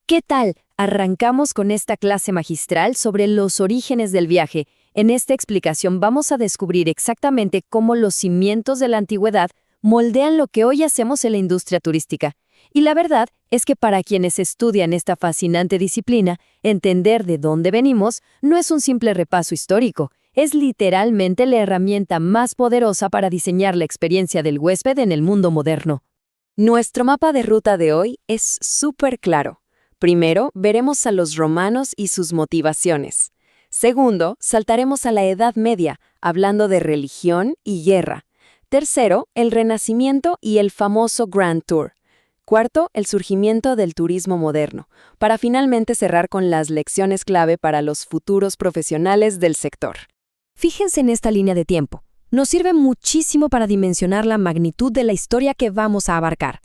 ¿Qué tal? Arrancamos con esta clase magistral sobre los orígenes del viaje. En esta explicación vamos a descubrir exactamente cómo los cimientos de la antigüedad moldean lo que hoy hacemos en la industria turística. Y la verdad es que para quienes estudian esta fascinante disciplina, entender de dónde venimos no es un simple repaso histórico, es literalmente la herramienta más poderosa para diseñar la experiencia del huésped en el mundo moderno. Nuestro mapa de ruta de hoy es súper claro. Primero, veremos a los romanos y sus motivaciones. Segundo, saltaremos a la Edad Media, hablando de religión y guerra. Tercero, el Renacimiento y el famoso Grand Tour. Cuarto, el surgimiento del turismo moderno, para finalmente cerrar con las lecciones clave para los futuros profesionales del sector. Fíjense en esta línea de tiempo. Nos sirve muchísimo para dimensionar la magnitud de la historia que vamos a abarcar.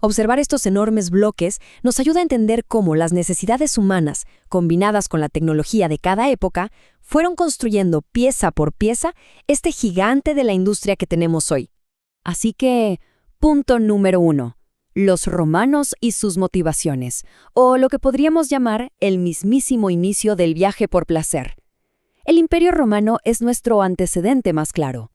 Observar estos enormes bloques nos ayuda a entender cómo las necesidades humanas, combinadas con la tecnología de cada época, fueron construyendo pieza por pieza este gigante de la industria que tenemos hoy. Así que, punto número 1. Los romanos y sus motivaciones, o lo que podríamos llamar el mismísimo inicio del viaje por placer. El Imperio Romano es nuestro antecedente más claro.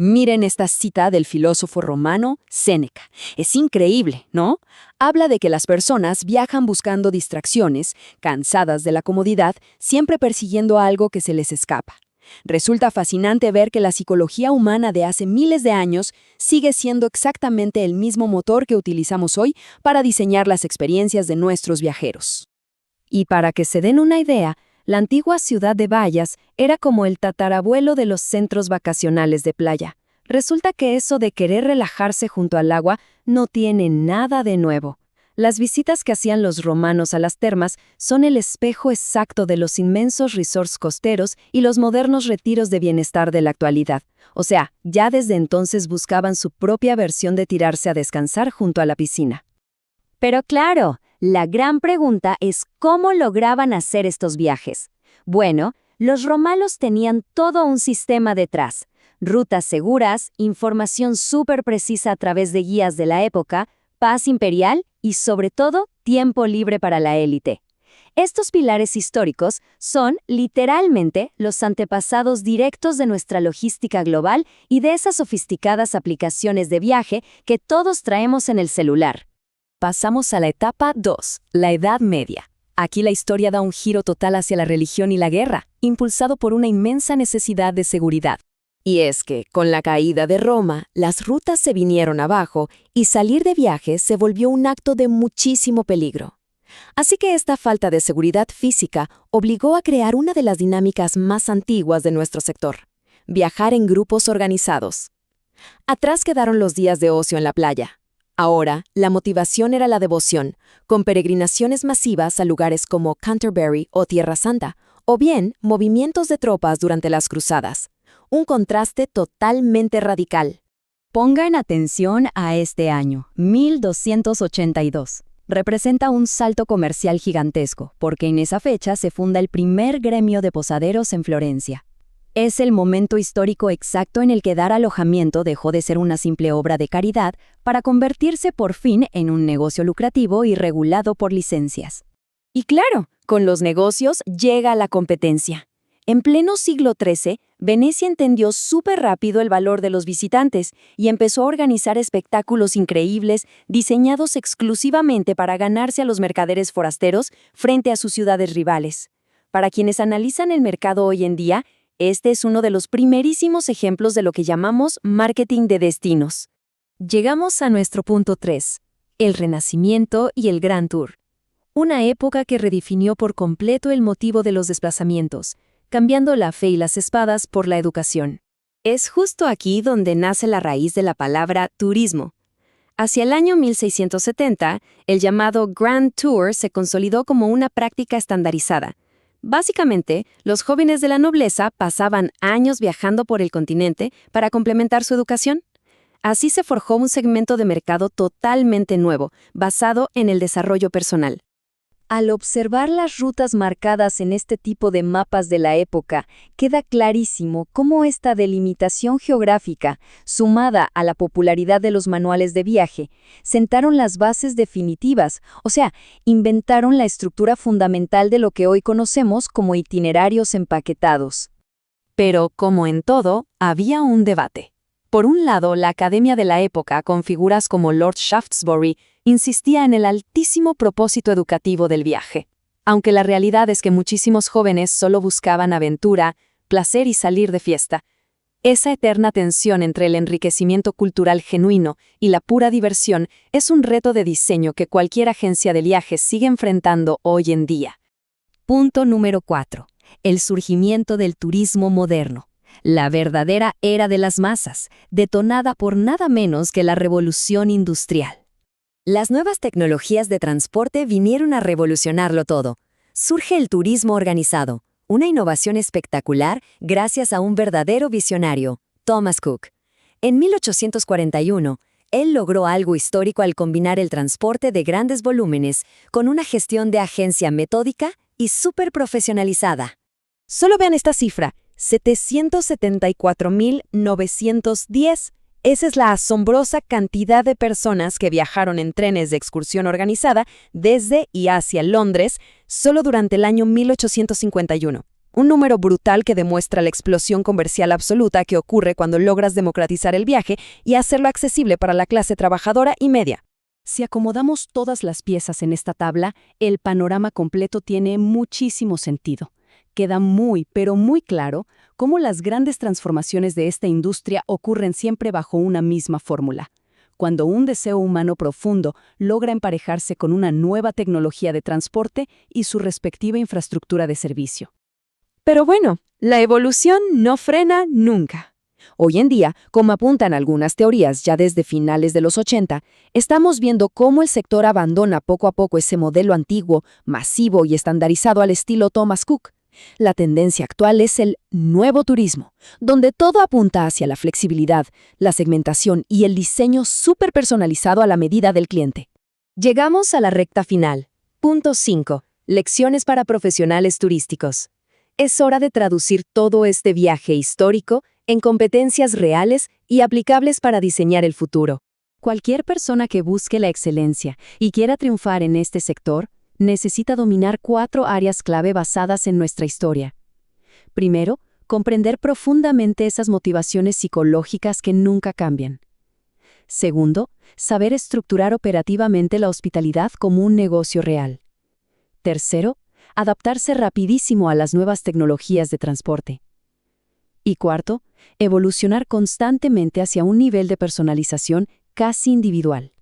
Miren esta cita del filósofo romano Séneca. Es increíble, ¿no? Habla de que las personas viajan buscando distracciones, cansadas de la comodidad, siempre persiguiendo algo que se les escapa. Resulta fascinante ver que la psicología humana de hace miles de años sigue siendo exactamente el mismo motor que utilizamos hoy para diseñar las experiencias de nuestros viajeros. Y para que se den una idea, la antigua ciudad de Bayas era como el tatarabuelo de los centros vacacionales de playa. Resulta que eso de querer relajarse junto al agua no tiene nada de nuevo. Las visitas que hacían los romanos a las termas son el espejo exacto de los inmensos resorts costeros y los modernos retiros de bienestar de la actualidad. O sea, ya desde entonces buscaban su propia versión de tirarse a descansar junto a la piscina. Pero claro, la gran pregunta es ¿cómo lograban hacer estos viajes? Bueno, los romanos tenían todo un sistema detrás. Rutas seguras, información súper precisa a través de guías de la época, paz imperial y, sobre todo, tiempo libre para la élite. Estos pilares históricos son, literalmente, los antepasados directos de nuestra logística global y de esas sofisticadas aplicaciones de viaje que todos traemos en el celular. Pasamos a la etapa 2, la Edad Media. Aquí la historia da un giro total hacia la religión y la guerra, impulsado por una inmensa necesidad de seguridad. Y es que, con la caída de Roma, las rutas se vinieron abajo y salir de viaje se volvió un acto de muchísimo peligro. Así que esta falta de seguridad física obligó a crear una de las dinámicas más antiguas de nuestro sector: viajar en grupos organizados. Atrás quedaron los días de ocio en la playa. Ahora, la motivación era la devoción, con peregrinaciones masivas a lugares como Canterbury o Tierra Santa, o bien movimientos de tropas durante las cruzadas. Un contraste totalmente radical. Pongan atención a este año, 1282. Representa un salto comercial gigantesco, porque en esa fecha se funda el primer gremio de posaderos en Florencia. Es el momento histórico exacto en el que dar alojamiento dejó de ser una simple obra de caridad para convertirse por fin en un negocio lucrativo y regulado por licencias. Y claro, con los negocios llega la competencia. En pleno siglo XIII, Venecia entendió súper rápido el valor de los visitantes y empezó a organizar espectáculos increíbles diseñados exclusivamente para ganarse a los mercaderes forasteros frente a sus ciudades rivales. Para quienes analizan el mercado hoy en día, este es uno de los primerísimos ejemplos de lo que llamamos marketing de destinos. Llegamos a nuestro punto 3, el Renacimiento y el Grand Tour. Una época que redefinió por completo el motivo de los desplazamientos, cambiando la fe y las espadas por la educación. Es justo aquí donde nace la raíz de la palabra turismo. Hacia el año 1670, el llamado Grand Tour se consolidó como una práctica estandarizada. Básicamente, los jóvenes de la nobleza pasaban años viajando por el continente para complementar su educación. Así se forjó un segmento de mercado totalmente nuevo, basado en el desarrollo personal. Al observar las rutas marcadas en este tipo de mapas de la época, queda clarísimo cómo esta delimitación geográfica, sumada a la popularidad de los manuales de viaje, sentaron las bases definitivas, o sea, inventaron la estructura fundamental de lo que hoy conocemos como itinerarios empaquetados. Pero, como en todo, había un debate. Por un lado, la academia de la época, con figuras como Lord Shaftesbury, insistía en el altísimo propósito educativo del viaje. Aunque la realidad es que muchísimos jóvenes solo buscaban aventura, placer y salir de fiesta. Esa eterna tensión entre el enriquecimiento cultural genuino y la pura diversión es un reto de diseño que cualquier agencia de viajes sigue enfrentando hoy en día. Punto número 4. El surgimiento del turismo moderno. La verdadera era de las masas, detonada por nada menos que la revolución industrial. Las nuevas tecnologías de transporte vinieron a revolucionarlo todo. Surge el turismo organizado, una innovación espectacular gracias a un verdadero visionario, Thomas Cook. En 1841, él logró algo histórico al combinar el transporte de grandes volúmenes con una gestión de agencia metódica y súper profesionalizada. Solo vean esta cifra, 774.910. Esa es la asombrosa cantidad de personas que viajaron en trenes de excursión organizada desde y hacia Londres solo durante el año 1851. Un número brutal que demuestra la explosión comercial absoluta que ocurre cuando logras democratizar el viaje y hacerlo accesible para la clase trabajadora y media. Si acomodamos todas las piezas en esta tabla, el panorama completo tiene muchísimo sentido. Queda muy, pero muy claro cómo las grandes transformaciones de esta industria ocurren siempre bajo una misma fórmula. Cuando un deseo humano profundo logra emparejarse con una nueva tecnología de transporte y su respectiva infraestructura de servicio. Pero bueno, la evolución no frena nunca. Hoy en día, como apuntan algunas teorías ya desde finales de los 80, estamos viendo cómo el sector abandona poco a poco ese modelo antiguo, masivo y estandarizado al estilo Thomas Cook. La tendencia actual es el nuevo turismo, donde todo apunta hacia la flexibilidad, la segmentación y el diseño súper personalizado a la medida del cliente. Llegamos a la recta final. Punto 5. Lecciones para profesionales turísticos. Es hora de traducir todo este viaje histórico en competencias reales y aplicables para diseñar el futuro. Cualquier persona que busque la excelencia y quiera triunfar en este sector, necesita dominar 4 áreas clave basadas en nuestra historia. Primero, comprender profundamente esas motivaciones psicológicas que nunca cambian. Segundo, saber estructurar operativamente la hospitalidad como un negocio real. Tercero, adaptarse rapidísimo a las nuevas tecnologías de transporte. Y cuarto, evolucionar constantemente hacia un nivel de personalización casi individual.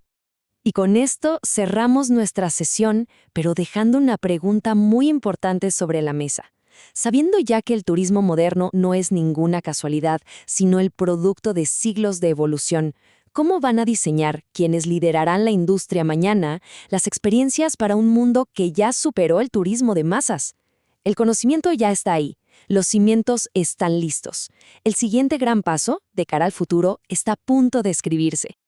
Y con esto cerramos nuestra sesión, pero dejando una pregunta muy importante sobre la mesa. Sabiendo ya que el turismo moderno no es ninguna casualidad, sino el producto de siglos de evolución, ¿cómo van a diseñar quienes liderarán la industria mañana las experiencias para un mundo que ya superó el turismo de masas? El conocimiento ya está ahí, los cimientos están listos. El siguiente gran paso, de cara al futuro, está a punto de escribirse.